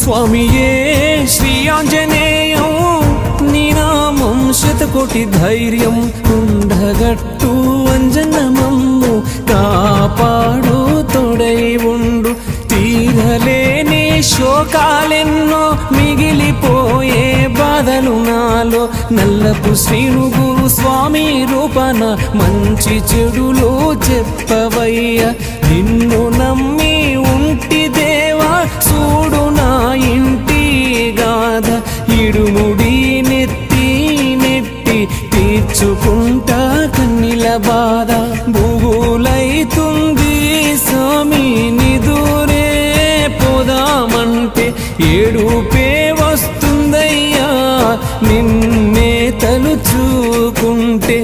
స్వామియే శ్రీ ఆంజనేయం నీ నామం శతకోటి ధైర్యం ఉండగట్టు అంజనమమ్ము కాపాడు తోడై ఉండు తీరలేని శోకాలెన్నో మిగిలిపోయే బాధలు నాలో నల్లపు శ్రీనుగు స్వామి రూపన మంచి చెడులు చెప్పవయ్య నిన్ను నమ్మి ఉంటి దేవా చూడు నా ఇంటి గాథ ఇడుముడి నెత్తి నెట్టి తీర్చుకుంటా కన్నిల బాధ భూగులైతుంది స్వామి నిదురే పోదామంటే ఏడుపే వస్తుందయ్యా నిన్నే తలుచుకుంటే